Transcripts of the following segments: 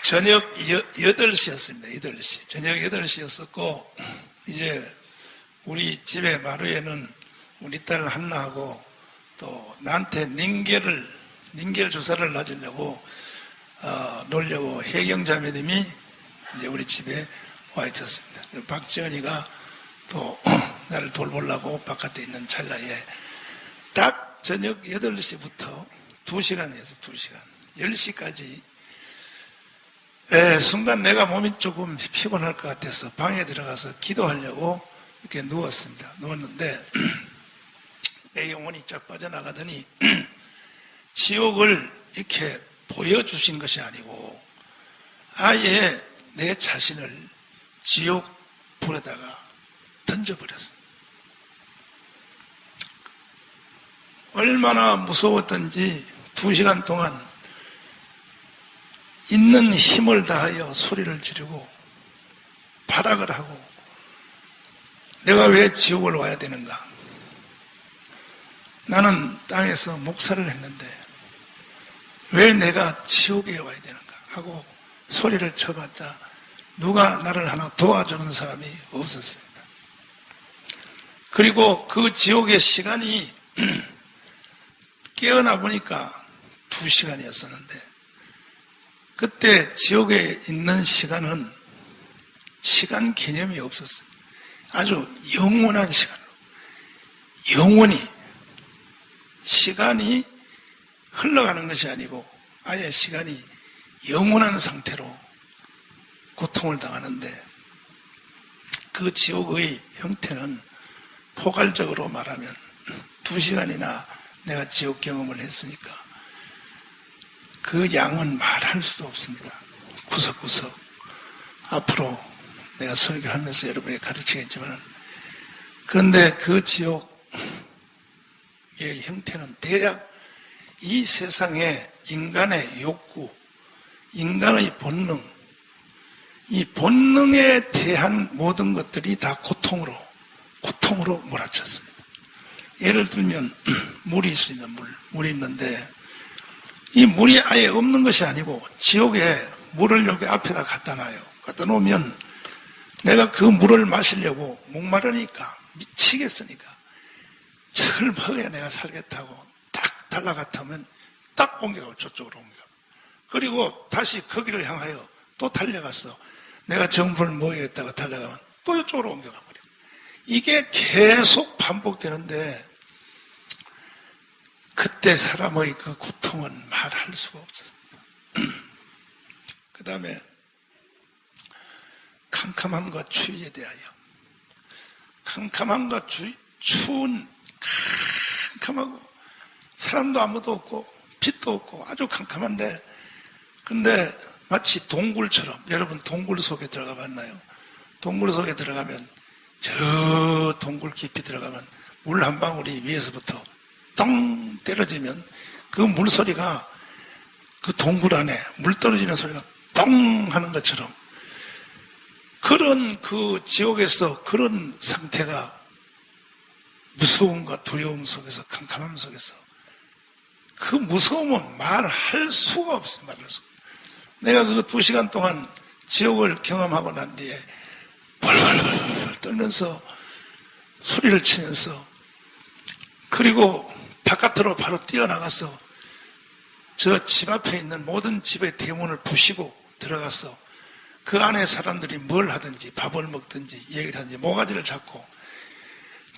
저녁 8시였습니다. 8시. 저녁 8시였었고, 이제 우리 집에 마루에는 우리 딸 한나하고 또 나한테 닌겔 주사를 놔주려고, 놀려고 혜경자매님이 이제 우리 집에 와 있었습니다. 박지연이가 또 나를 돌보려고 바깥에 있는 찰나에 딱 저녁 8시부터 2시간이었어요. 2시간. 10시까지. 순간 내가 몸이 조금 피곤할 것 같아서 방에 들어가서 기도하려고 이렇게 누웠습니다. 누웠는데 내 영혼이 쫙 빠져나가더니 지옥을 이렇게 보여주신 것이 아니고 아예 내 자신을 지옥 불에다가 던져버렸어요. 얼마나 무서웠던지 2시간 동안 있는 힘을 다하여 소리를 지르고 발악을 하고 내가 왜 지옥을 와야 되는가? 나는 땅에서 목사를 했는데 왜 내가 지옥에 와야 되는가? 하고 소리를 쳐봤자 누가 나를 하나 도와주는 사람이 없었습니다. 그리고 그 지옥의 시간이 깨어나 보니까 2시간이었었는데 그때 지옥에 있는 시간은 시간 개념이 없었어요. 아주 영원한 시간으로 영원히 시간이 흘러가는 것이 아니고 아예 시간이 영원한 상태로 고통을 당하는데 그 지옥의 형태는 포괄적으로 말하면 2시간이나 내가 지옥 경험을 했으니까 그 양은 말할 수도 없습니다. 구석구석 앞으로 내가 설교하면서 여러분에게 가르치겠지만 그런데 그 지옥의 형태는 대략 이 세상의 인간의 욕구, 인간의 본능, 이 본능에 대한 모든 것들이 다 고통으로 몰아쳤습니다. 예를 들면 물이 있습니다. 물이 있는데 이 물이 아예 없는 것이 아니고 지옥에 물을 여기 앞에다 갖다 놔요. 갖다 놓으면 내가 그 물을 마시려고 목마르니까 미치겠으니까 저걸 먹어야 내가 살겠다고 딱 달라갔다 하면 딱 옮겨가고 저쪽으로 옮겨가고 그리고 다시 거기를 향하여 또 달려갔어. 내가 정부를 먹어야겠다고 달려가면 또 이쪽으로 옮겨가 버려. 이게 계속 반복되는데 그때 사람의 그 고통은 말할 수가 없었습니다. 그 다음에 캄캄함과 추위에 대하여 캄캄함과 추운 캄캄하고 사람도 아무도 없고 빛도 없고 아주 캄캄한데 근데 마치 동굴처럼 여러분 동굴 속에 들어가 봤나요? 동굴 속에 들어가면 저 동굴 깊이 들어가면 물 한 방울이 위에서부터 똥 때려지면 그 물소리가 그 동굴 안에 물 떨어지는 소리가 똥 하는 것처럼 그런 그 지옥에서 그런 상태가 무서움과 두려움 속에서 캄캄함 속에서 그 무서움은 말할 수가 없어요. 말할 수가. 내가 그 2시간 동안 지옥을 경험하고 난 뒤에 벌벌벌 떨면서 소리를 치면서 그리고 바깥으로 바로 뛰어나가서 저 집 앞에 있는 모든 집의 대문을 부시고 들어가서 그 안에 사람들이 뭘 하든지 밥을 먹든지 얘기를 하든지 모가지를 잡고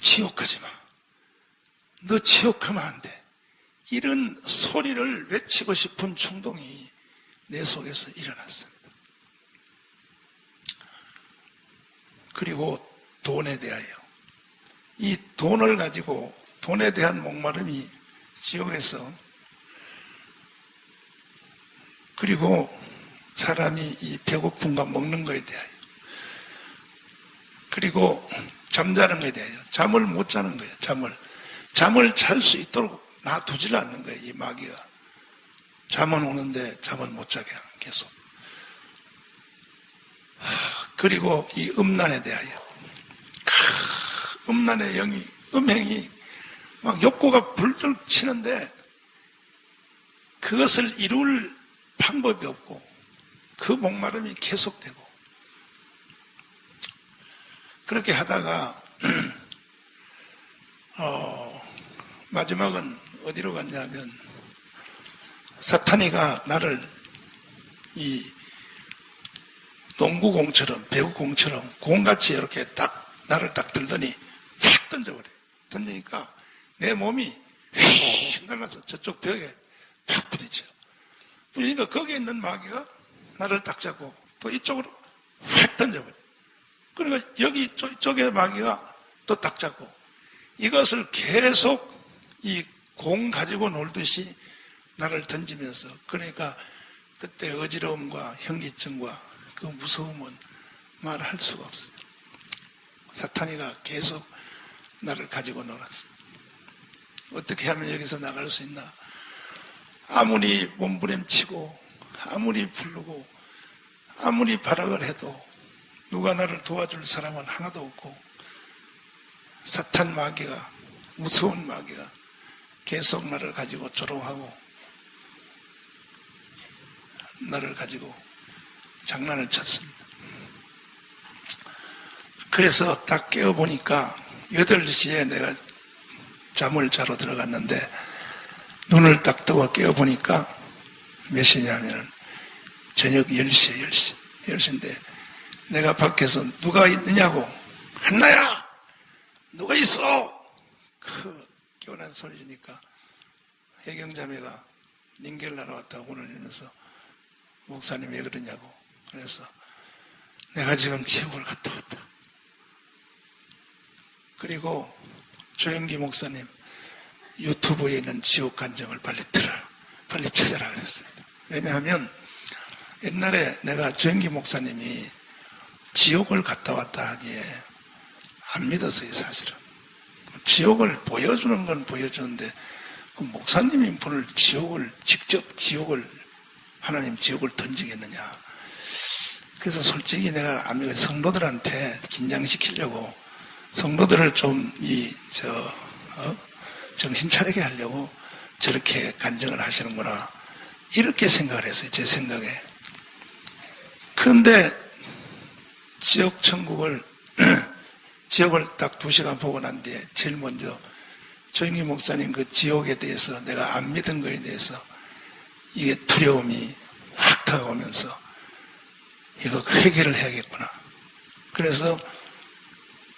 지옥하지 마. 너 지옥하면 안 돼. 이런 소리를 외치고 싶은 충동이 내 속에서 일어났습니다. 그리고 돈에 대하여 이 돈을 가지고 돈에 대한 목마름이 지옥에서 그리고 사람이 이 배고픔과 먹는 것에 대하여 그리고 잠자는 것에 대하여 잠을 못 자는 거예요. 잠을 잘 수 있도록 놔두질 않는 거예요. 이 마귀가 잠은 오는데 잠을 못 자게 하는 계속. 그리고 이 음란에 대하여 음란의 영이 음행이 막 욕구가 불들 치는데 그것을 이룰 방법이 없고 그 목마름이 계속되고, 그렇게 하다가 마지막은 어디로 갔냐면, 사탄이가 나를 이 농구공처럼, 배구공처럼 공같이 이렇게 나를 딱 들더니 휙 던져버려. 던지니까 내 몸이 휙 날라서 저쪽 벽에 팍 부딪혀. 부딪히니까 거기에 있는 마귀가 나를 딱 잡고 또 이쪽으로 휙 던져버려. 그러니까 여기 이쪽에 마귀가 또 딱 잡고, 이것을 계속 이 공 가지고 놀듯이 나를 던지면서, 그러니까 그때 어지러움과 현기증과 그 무서움은 말할 수가 없어요. 사탄이가 계속 나를 가지고 놀았어요. 어떻게 하면 여기서 나갈 수 있나? 아무리 몸부림치고 아무리 부르고 아무리 발악을 해도 누가 나를 도와줄 사람은 하나도 없고, 사탄 마귀가, 무서운 마귀가 계속 나를 가지고 조롱하고 나를 가지고 장난을 쳤습니다. 그래서 딱 깨어보니까 8시에 내가 잠을 자러 들어갔는데, 눈을 딱 뜨고 깨어보니까 몇 시냐면 저녁 10시인데 내가 밖에서 누가 있느냐고, 한나야 누가 있어? 그 깨어난 소리 지니까 해경자매가 닝겔 날아왔다고 문을 열면서, 목사님 왜 그러냐고. 그래서 내가 지금 지옥을 갔다 왔다. 그리고 조영기 목사님 유튜브에 있는 지옥 간증을 빨리 들어라, 빨리 찾아라 그랬습니다. 왜냐하면 옛날에 내가 조영기 목사님이 지옥을 갔다 왔다 하기에 안 믿었어요. 사실은 지옥을 보여주는 건 보여주는데, 그 목사님이 문을 직접 하나님 지옥을 던지겠느냐. 그래서 솔직히 내가 안 믿어요. 성도들한테 긴장시키려고, 성도들을 좀 정신 차리게 하려고 저렇게 간증을 하시는구나, 이렇게 생각을 했어요. 제 생각에. 그런데 지옥을 딱 2시간 보고 난 뒤에 제일 먼저 조영기 목사님 그 지옥에 대해서, 내가 안 믿은 거에 대해서 이게 두려움이 확 다가오면서 이거 회개를 해야겠구나. 그래서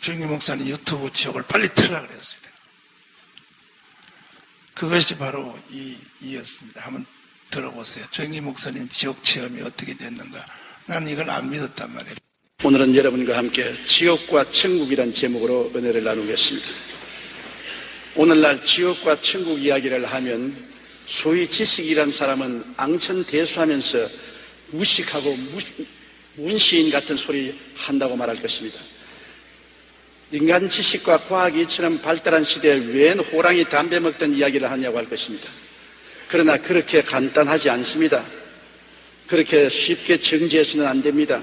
조영기 목사님 유튜브 지옥을 빨리 틀으라 그랬어요. 그것이 바로 이였습니다. 한번 들어보세요. 조영기 목사님 지옥 체험이 어떻게 됐는가. 나는 이걸 안 믿었단 말이에요. 오늘은 여러분과 함께 지옥과 천국이란 제목으로 은혜를 나누겠습니다. 오늘날 지옥과 천국 이야기를 하면 소위 지식이란 사람은 앙천대수하면서 무식하고 문시인 같은 소리 한다고 말할 것입니다. 인간 지식과 과학이 이처럼 발달한 시대에 웬 호랑이 담배 먹던 이야기를 하냐고 할 것입니다. 그러나 그렇게 간단하지 않습니다. 그렇게 쉽게 정지해서는 안 됩니다.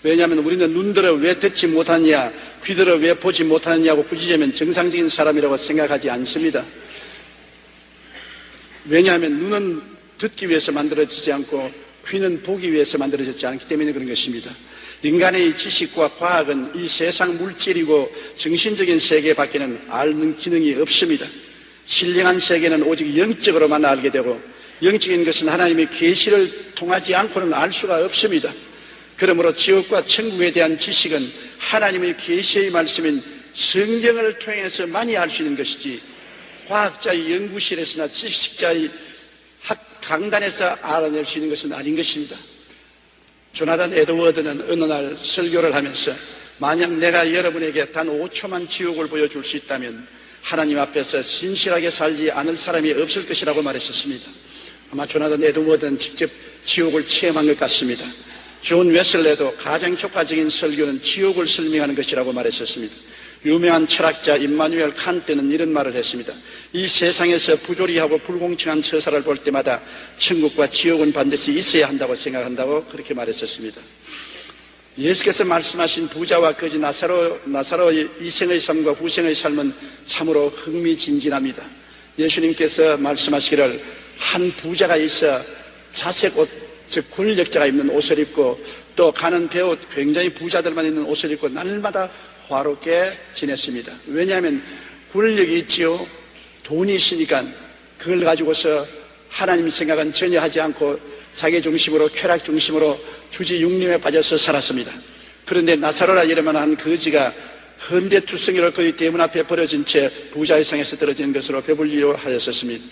왜냐하면 우리는 눈들어 왜 듣지 못하느냐, 귀들어 왜 보지 못하느냐고 꾸짖으면 정상적인 사람이라고 생각하지 않습니다. 왜냐하면 눈은 듣기 위해서 만들어지지 않고 귀는 보기 위해서 만들어졌지 않기 때문에 그런 것입니다. 인간의 지식과 과학은 이 세상 물질이고 정신적인 세계밖에는 아는 기능이 없습니다. 신령한 세계는 오직 영적으로만 알게 되고, 영적인 것은 하나님의 계시를 통하지 않고는 알 수가 없습니다. 그러므로 지옥과 천국에 대한 지식은 하나님의 계시의 말씀인 성경을 통해서 많이 알 수 있는 것이지, 과학자의 연구실에서나 지식자의 강단에서 알아낼 수 있는 것은 아닌 것입니다. 조나단 에드워드는 어느 날 설교를 하면서, 만약 내가 여러분에게 단 5초만 지옥을 보여줄 수 있다면 하나님 앞에서 신실하게 살지 않을 사람이 없을 것이라고 말했었습니다. 아마 조나단 에드워드는 직접 지옥을 체험한 것 같습니다. 존 웨슬레도 가장 효과적인 설교는 지옥을 설명하는 것이라고 말했었습니다. 유명한 철학자 임마누엘 칸트는 이런 말을 했습니다. 이 세상에서 부조리하고 불공평한 처사를 볼 때마다 천국과 지옥은 반드시 있어야 한다고 생각한다고 그렇게 말했었습니다. 예수께서 말씀하신 부자와 거지 나사로의 이생의 삶과 후생의 삶은 참으로 흥미진진합니다. 예수님께서 말씀하시기를, 한 부자가 있어 자색 옷 즉 권력자가 입는 옷을 입고 또 가는 배옷 굉장히 부자들만 입는 옷을 입고 날마다 화롭게 지냈습니다. 왜냐하면 권력이 있지요. 돈이 있으니까 그걸 가지고서 하나님 생각은 전혀 하지 않고 자기 중심으로 쾌락 중심으로 주지 육림에 빠져서 살았습니다. 그런데 나사로라 이름만 한 거지가 헌대투성이로 그의 대문 앞에 버려진 채 부자의 상에서 떨어지는 것으로 배불리려 하였었습니다.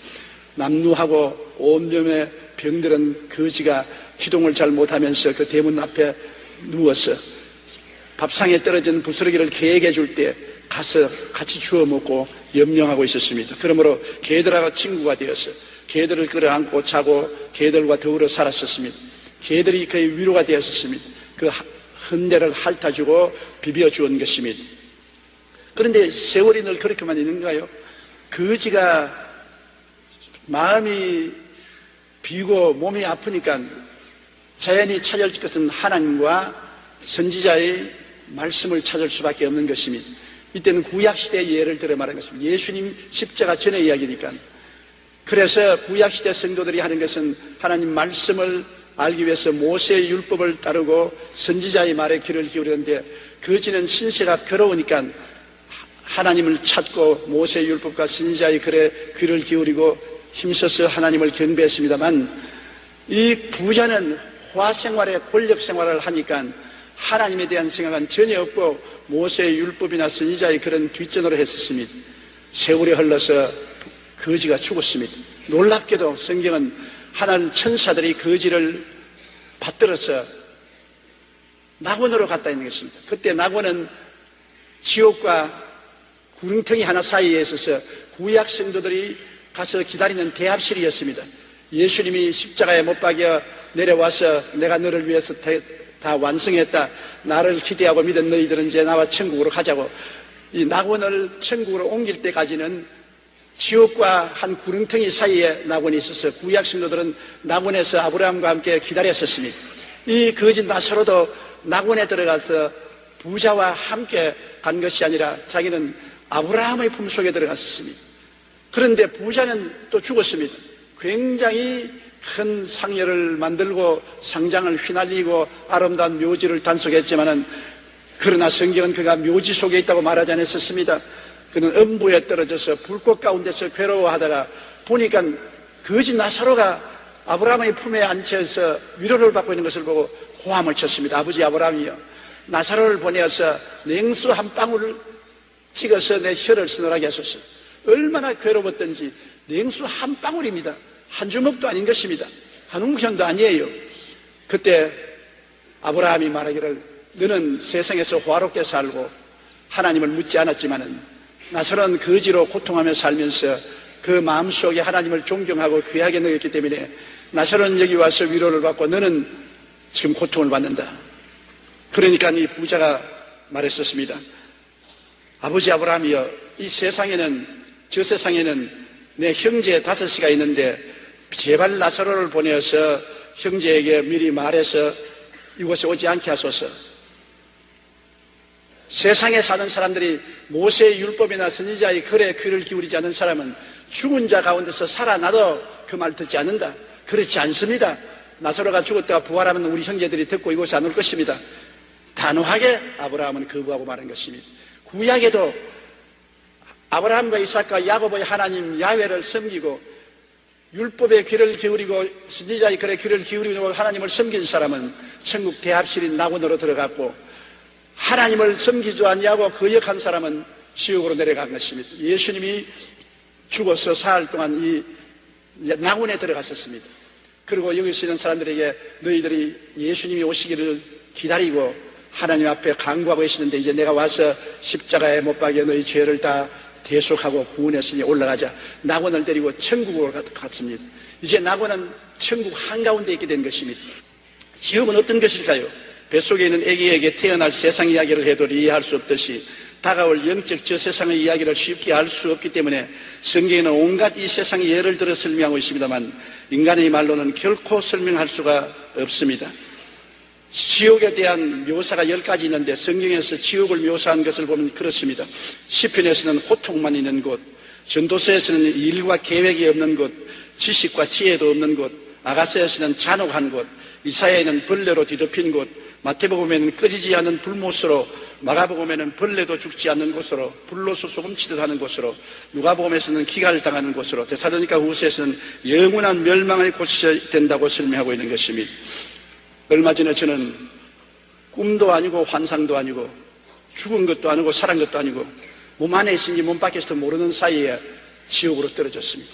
남루하고 온몸에 병들은 거지가 기동을 잘 못하면서 그 대문 앞에 누워서 밥상에 떨어진 부스러기를 개에게 줄 때 가서 같이 주워 먹고 염려하고 있었습니다. 그러므로 개들하고 친구가 되어서 개들을 끌어안고 자고 개들과 더불어 살았었습니다. 개들이 그의 위로가 되었었습니다. 그 헌대를 핥아주고 비벼주온 것입니다. 그런데 세월이 늘 그렇게만 있는가요? 거지가 마음이 비고 몸이 아프니까 자연히 찾을 것은 하나님과 선지자의 말씀을 찾을 수밖에 없는 것입니다. 이때는 구약시대의 예를 들어 말하는 것입니다. 예수님 십자가 전의 이야기니까. 그래서 구약시대 성도들이 하는 것은 하나님 말씀을 알기 위해서 모세의 율법을 따르고 선지자의 말에 귀를 기울이는데 거지는 신세가 괴로우니까 하나님을 찾고 모세의 율법과 선지자의 글에 귀를 기울이고 힘써서 하나님을 경배했습니다만 이 부자는 화생활에 권력생활을 하니까 하나님에 대한 생각은 전혀 없고 모세의 율법이나 선지자의 그런 뒷전으로 했었습니다. 세월이 흘러서 거지가 죽었습니다. 놀랍게도 성경은 하나님 천사들이 거지를 받들어서 낙원으로 갔다 있는 것입니다. 그때 낙원은 지옥과 구릉텅이 하나 사이에 있어서 구약 성도들이 가서 기다리는 대합실이었습니다. 예수님이 십자가에 못 박여 내려와서 내가 너를 위해서 다 완성했다. 나를 기대하고 믿은 너희들은 이제 나와 천국으로 가자고. 이 낙원을 천국으로 옮길 때까지는 지옥과 한 구릉텅이 사이에 낙원이 있어서 구약 성도들은 낙원에서 아브라함과 함께 기다렸었습니다. 이 거짓 나사로도 낙원에 들어가서 부자와 함께 간 것이 아니라 자기는 아브라함의 품속에 들어갔었습니다. 그런데 부자는 또 죽었습니다. 굉장히 큰 상여를 만들고 상장을 휘날리고 아름다운 묘지를 단속했지만은 그러나 성경은 그가 묘지 속에 있다고 말하지 않았었습니다. 그는 음부에 떨어져서 불꽃 가운데서 괴로워하다가 보니까 거지 나사로가 아브라함의 품에 앉혀서 위로를 받고 있는 것을 보고 호함을 쳤습니다. 아버지 아브라함이여, 나사로를 보내어서 냉수 한 방울을 찍어서 내 혀를 서늘하게 하소서. 얼마나 괴로웠던지. 냉수 한 방울입니다. 한 주먹도 아닌 것입니다. 한 웅편도 아니에요. 그때 아브라함이 말하기를 너는 세상에서 화롭게 살고 하나님을 묻지 않았지만은 나사로는 거지로 고통하며 살면서 그 마음속에 하나님을 존경하고 귀하게 여겼기 때문에 나사로는 여기 와서 위로를 받고 너는 지금 고통을 받는다. 그러니까 이 부자가 말했었습니다. 아버지 아브라함이여, 이 세상에는, 저 세상에는 내 형제 5이가 있는데 제발 나사로를 보내어서 형제에게 미리 말해서 이곳에 오지 않게 하소서. 세상에 사는 사람들이 모세의 율법이나 선지자의 글에 귀를 기울이지 않는 사람은 죽은 자 가운데서 살아나도 그 말 듣지 않는다. 그렇지 않습니다. 나사로가 죽었다가 부활하면 우리 형제들이 듣고 이곳에 안 올 것입니다. 단호하게 아브라함은 거부하고 말한 것입니다. 구약에도 아브라함과 이삭과 야곱의 하나님 야훼를 섬기고 율법의 귀를 기울이고 선지자의 글에 귀를 기울이고 하나님을 섬긴 사람은 천국 대합실인 낙원으로 들어갔고 하나님을 섬기지 않냐고 거역한 사람은 지옥으로 내려간 것입니다. 예수님이 죽어서 사흘 동안 이 낙원에 들어갔었습니다. 그리고 여기 있는 사람들에게 너희들이 예수님이 오시기를 기다리고 하나님 앞에 간구하고 계시는데 이제 내가 와서 십자가에 못 박여 너희 죄를 다 대속하고 구원했으니 올라가자. 낙원을 데리고 천국으로 갔습니다. 이제 낙원은 천국 한가운데 있게 된 것입니다. 지옥은 어떤 것일까요? 뱃속에 있는 아기에게 태어날 세상 이야기를 해도 이해할 수 없듯이 다가올 영적 저 세상의 이야기를 쉽게 알 수 없기 때문에 성경에는 온갖 이 세상의 예를 들어 설명하고 있습니다만 인간의 말로는 결코 설명할 수가 없습니다. 지옥에 대한 묘사가 10가지 있는데 성경에서 지옥을 묘사한 것을 보면 그렇습니다. 시편에서는 호통만 있는 곳, 전도서에서는 일과 계획이 없는 곳, 지식과 지혜도 없는 곳, 아가서에서는 잔혹한 곳, 이사야에는 벌레로 뒤덮인 곳, 마태복음에는 꺼지지 않는 불못으로, 마가복음에는 벌레도 죽지 않는 곳으로, 불로서 소금치듯 하는 곳으로, 누가복음에서는 기갈을 당하는 곳으로, 데살로니가 후서에서는 영원한 멸망의 곳이 된다고 설명하고 있는 것입니다. 얼마 전에 저는 꿈도 아니고 환상도 아니고 죽은 것도 아니고 살은 것도 아니고 몸 안에 있는지 몸 밖에서도 모르는 사이에 지옥으로 떨어졌습니다.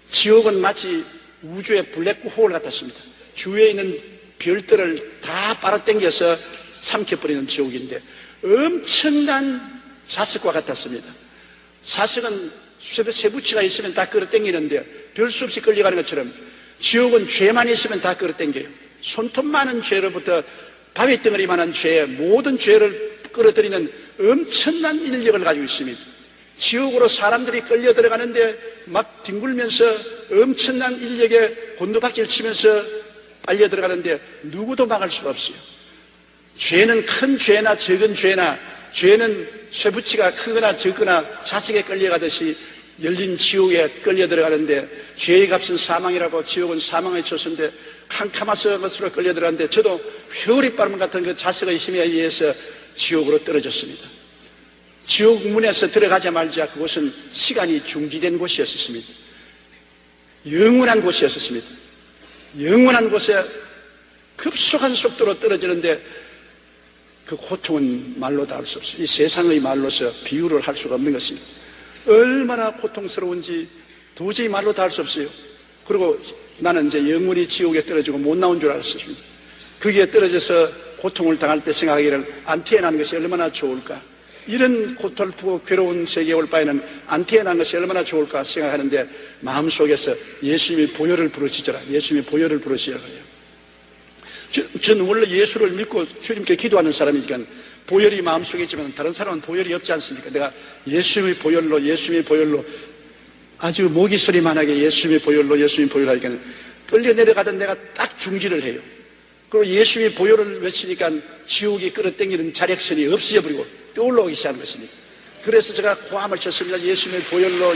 지옥은 마치 우주의 블랙홀 같았습니다. 주위에 있는 별들을 다 빨아당겨서 삼켜버리는 지옥인데 엄청난 자석과 같았습니다. 자석은 쇠붙이가 있으면 다 끌어당기는데 별 수 없이 끌려가는 것처럼 지옥은 죄만 있으면 다 끌어당겨요. 손톱 많은 죄로부터 바위덩어리만한 죄, 모든 죄를 끌어들이는 엄청난 인력을 가지고 있습니다. 지옥으로 사람들이 끌려 들어가는데 막 뒹굴면서 엄청난 인력에 곤두박질 치면서 빨려 들어가는데 누구도 막을 수가 없어요. 죄는 큰 죄나 적은 죄나 죄는 쇠붙이가 크거나 적거나 자석에 끌려가듯이 열린 지옥에 끌려 들어가는데 죄의 값은 사망이라고 지옥은 사망의 처소인데 캄캄한 것으로 끌려 들어가는데 저도 회오리 바람 같은 그 자석의 힘에 의해서 지옥으로 떨어졌습니다. 지옥 문에서 들어가자마자 그곳은 시간이 중지된 곳이었습니다. 영원한 곳이었습니다. 영원한 곳에 급속한 속도로 떨어지는데 그 고통은 말로 다 할 수 없어요. 이 세상의 말로서 비유를 할 수가 없는 것입니다. 얼마나 고통스러운지 도저히 말로 다 할 수 없어요. 그리고 나는 이제 영원히 지옥에 떨어지고 못 나온 줄 알았습니다. 거기에 떨어져서 고통을 당할 때 생각하기를 안 태어나는 것이 얼마나 좋을까. 이런 고통스럽고 괴로운 세계에 올 바에는 안 태어난 것이 얼마나 좋을까 생각하는데 마음속에서 예수님이 보혈을 부르시더라. 예수님이 보혈을 부르시더라고요. 저는 원래 예수를 믿고 주님께 기도하는 사람이니까 보혈이 마음속에 있지만 다른 사람은 보혈이 없지 않습니까? 내가 예수님의 보혈로 아주 모기 소리만하게 예수님의 보혈로 하니까 끌려 내려가던 내가 딱 중지를 해요. 그리고 예수님의 보혈을 외치니까 지옥이 끌어당기는 자력선이 없어져 버리고 떠올라오기 시작하는 것입니다. 그래서 제가 고함을 쳤습니다. 예수님의 보혈로.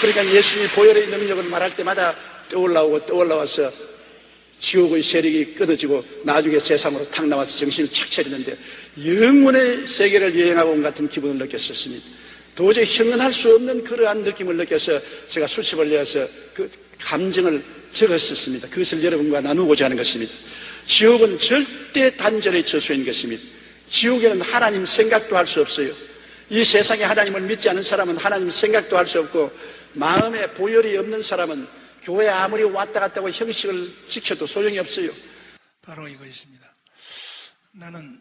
그러니까 예수님의 보혈의 능력을 말할 때마다 떠올라와서 지옥의 세력이 끊어지고 나중에 세상으로 탁 나와서 정신을 착 차리는데 영원의 세계를 여행하고 온 같은 기분을 느꼈었습니다. 도저히 형언할 수 없는 그러한 느낌을 느껴서 제가 수첩을 내어서 그 감정을 적었었습니다. 그것을 여러분과 나누고자 하는 것입니다. 지옥은 절대 단절의 처소인 것입니다. 지옥에는 하나님 생각도 할 수 없어요. 이 세상에 하나님을 믿지 않은 사람은 하나님 생각도 할 수 없고 마음에 보혈이 없는 사람은 교회 아무리 왔다 갔다 하고 형식을 지켜도 소용이 없어요. 바로 이것입니다. 나는